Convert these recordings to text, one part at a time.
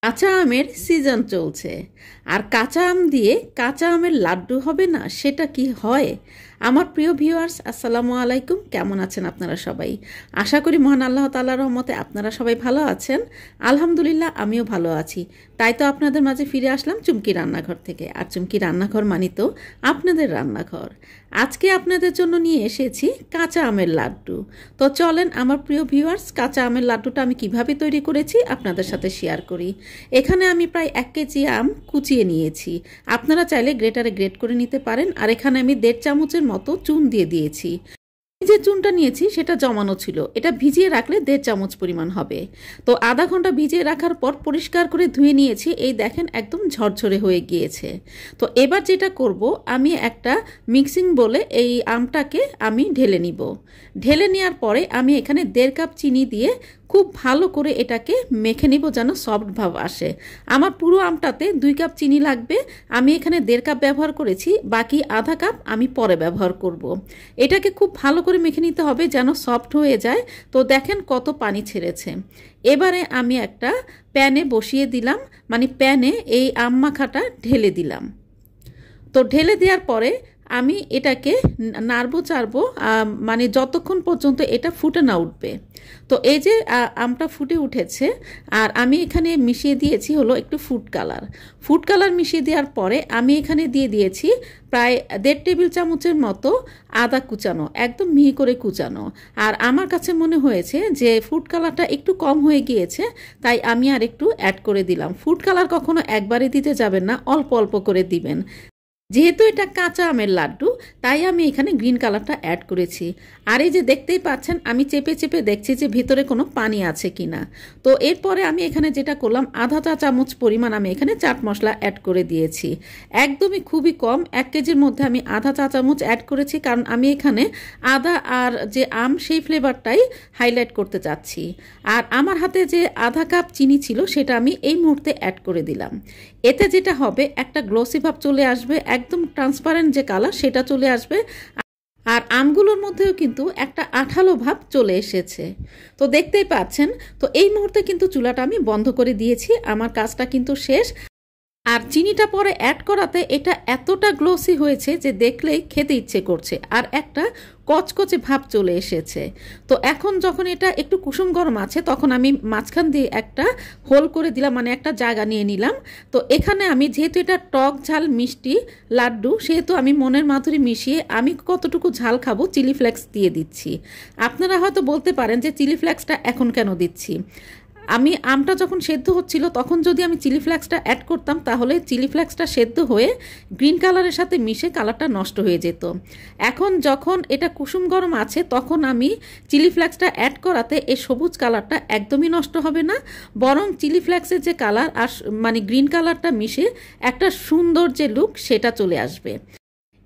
কাঁচা আমের সিজন চলছে আর কাঁচা আম দিয়ে কাঁচা আমের লাড্ডু হবে না, সেটা কি হয়? আমার প্রিয় ভিউয়ার্স, আসসালামু আলাইকুম। কেমন আছেন আপনারা সবাই? আশা করি মহান আল্লাহ তাআলার রহমতে আপনারা সবাই ভালো আছেন। আলহামদুলিল্লাহ, আমিও ভালো আছি। তাই তো আপনাদের মাঝে ফিরে আসলাম চুমকি রান্নাঘর থেকে। আর চুমকি রান্নাঘর মানে তো আপনাদের রান্নাঘর। আজকে আপনাদের জন্য নিয়ে এসেছি কাঁচা আমের লাড্ডু। তো চলেন আমার প্রিয় ভিউয়ার্স, কাঁচা আমের লাড্ডুটা আমি কিভাবে তৈরি করেছি আপনাদের সাথে শেয়ার করি। এখানে আমি প্রায় 1 কেজি আম কুচিয়ে নিয়েছি। আপনারা চাইলে গ্রেটারে গ্রেট করে নিতে পারেন। আর এখানে আমি 1.5 চামচের মতো চুন দিয়ে দিয়েছি। যে চুনটা নিয়েছি সেটা জমানো ছিল, এটা ভিজিয়ে রাখলে 1.5 চামচ পরিমাণ হবে। তো আধা ঘন্টা ভিজিয়ে রাখার পর পরিষ্কার করে ধুয়ে নিয়েছি। এই দেখেন একদম ঝরঝরে হয়ে গিয়েছে। তো এবার যেটা করব, আমি একটা মিক্সিং বলে এই আমটাকে আমি ঢেলে নিব। ঢেলে নেওয়ার পরে আমি এখানে 1.5 কাপ চিনি দিয়ে খুব ভালো করে এটাকে মেখে নিব যেন সফট ভাব আসে। আমার পুরো আমটাতে 2 কাপ চিনি লাগবে। আমি এখানে 1.5 কাপ ব্যবহার করেছি, বাকি আধা কাপ আমি পরে ব্যবহার করব। এটাকে খুব ভালো করে মেখে নিতে হবে যেন সফট হয়ে যায়। তো দেখেন কত পানি ছেড়েছে। এবারে আমি একটা প্যানে বসিয়ে দিলাম, মানে প্যানে এই আম মাখাটা ঢেলে দিলাম। তো ঢেলে দেওয়ার পরে আমি এটাকে নাড়বো চাড়বো, মানে যতক্ষণ পর্যন্ত এটা ফুটে না উঠবে। তো এই যে আমটা ফুটে উঠেছে, আর আমি এখানে মিশিয়ে দিয়েছি হলো একটু ফুড কালার। ফুড কালার মিশিয়ে দেওয়ার পরে আমি এখানে দিয়ে দিয়েছি প্রায় 1.5 টেবিল চামচের মতো আদা কুচানো, একদম মিহি করে কুচানো। আর আমার কাছে মনে হয়েছে যে ফুড কালারটা একটু কম হয়ে গিয়েছে, তাই আমি আর একটু অ্যাড করে দিলাম। ফুড কালার কখনো একবারে দিতে যাবেন না, অল্প অল্প করে দিবেন। যেহেতু এটা কাঁচা আমের লাড্ডু, তাই আমি এখানে গ্রিন কালারটা অ্যাড করেছি। আর এই যে দেখতেই পাচ্ছেন, আমি চেপে চেপে দেখছি যে ভিতরে কোনো পানি আছে কিনা। তো এরপরে আমি এখানে যেটা করলাম, আধা চা চামচ পরিমাণ আমি এখানে চাট মশলা অ্যাড করে দিয়েছি। একদমই খুবই কম, 1 কেজির মধ্যে আমি আধা চা চামচ অ্যাড করেছি, কারণ আমি এখানে আদা আর যে আম সেই ফ্লেভারটাই হাইলাইট করতে চাচ্ছি। আর আমার হাতে যে আধা কাপ চিনি ছিল সেটা আমি এই মুহূর্তে অ্যাড করে দিলাম। এতে যেটা হবে, একটা গ্লসি ভাব চলে আসবে, একদম ট্রান্সপারেন্ট যে কালার সেটা চলে আসবে। আর আমগুলোর মধ্যেও কিন্তু একটা আঠালো ভাব চলে এসেছে। তো দেখতেই পাচ্ছেন। তো এই মুহূর্তে কিন্তু চুলাটা আমি বন্ধ করে দিয়েছি, আমার কাজটা কিন্তু শেষ। আর চিনিটা পরে অ্যাড করাতে এটা এতটা গ্লোসি হয়েছে যে দেখলেই খেতে ইচ্ছে করছে, আর একটা কচকচে ভাব চলে এসেছে। তো এখন যখন এটা একটু কুসুম গরম আছে, তখন আমি মাঝখান দিয়ে একটা হোল করে দিলাম, মানে একটা জায়গা নিয়ে নিলাম। তো এখানে আমি যেহেতু এটা টক ঝাল মিষ্টি লাড্ডু, সেহেতু আমি মনের মাধুরী মিশিয়ে আমি কতটুকু ঝাল খাবো চিলি ফ্লেক্স দিয়ে দিচ্ছি। আপনারা হয়তো বলতে পারেন যে চিলি ফ্লেক্সটা এখন কেন দিচ্ছি। আমি আমটা যখন সেদ্ধ হচ্ছিল তখন যদি আমি চিলি ফ্লেক্সটা অ্যাড করতাম, তাহলে চিলি ফ্লেক্সটা সেদ্ধ হয়ে গ্রিন কালারের সাথে মিশে কালারটা নষ্ট হয়ে যেত। এখন যখন এটা কুসুম গরম আছে, তখন আমি চিলি ফ্লেক্সটা অ্যাড করাতে এই সবুজ কালারটা একদমই নষ্ট হবে না, বরং চিলি ফ্লেক্সের যে কালার আর মানে গ্রিন কালারটা মিশে একটা সুন্দর যে লুক সেটা চলে আসবে।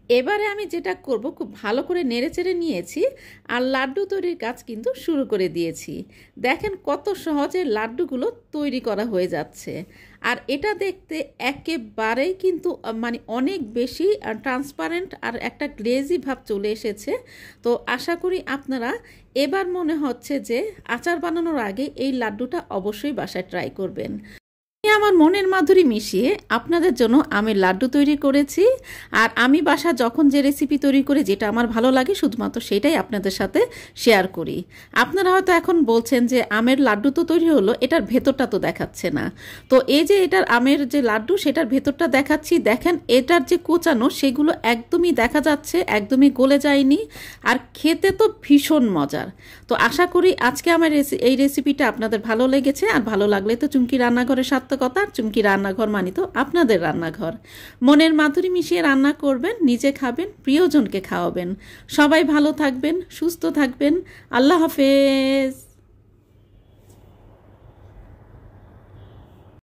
এবারে আমি যেটা করব, খুব ভালো করে নেড়েচেড়ে নিয়েছি আর লাড্ডু তৈরির কাজ কিন্তু শুরু করে দিয়েছি। দেখেন কত সহজে লাড্ডুগুলো তৈরি করা হয়ে যাচ্ছে। আর এটা দেখতে একেবারেই কিন্তু মানে অনেক বেশি ট্রান্সপারেন্ট আর একটা গ্লেজি ভাব চলে এসেছে। তো আশা করি আপনারা এবার মনে হচ্ছে যে আচার বানানোর আগে এই লাড্ডুটা অবশ্যই বাসায় ট্রাই করবেন। আমার মনের মাধুরী মিশিয়ে আপনাদের জন্য আমের লাড্ডু তৈরি করেছি। আর আমি বাসা যখন যে রেসিপি তৈরি করি, যেটা আমার ভালো লাগে শুধুমাত্র সেটাই আপনাদের সাথে শেয়ার করি। আপনারা হয়তো এখন বলছেন যে আমের লাড্ডু তো তৈরি হলো, এটার ভেতরটা তো দেখাচ্ছে না। তো এই যে এটার আমের যে লাড্ডু সেটার ভেতরটা দেখাচ্ছি। দেখেন এটার যে কোচানো সেগুলো একদমই দেখা যাচ্ছে, একদমই গলে যায়নি। আর খেতে তো ভীষণ মজার। তো আশা করি আজকে আমার এই রেসিপিটা আপনাদের ভালো লেগেছে। আর ভালো লাগলে তো চুমকি রান্নাঘরের সাথে কথা, চুমকি রান্নাঘর মানে তো আপনাদের রান্নাঘর। মনের মাধুরী মিশিয়ে রান্না করবেন, নিজে খাবেন, প্রিয়জনকে খাওয়াবেন। সবাই ভালো থাকবেন, সুস্থ থাকবেন। আল্লাহ হাফেজ।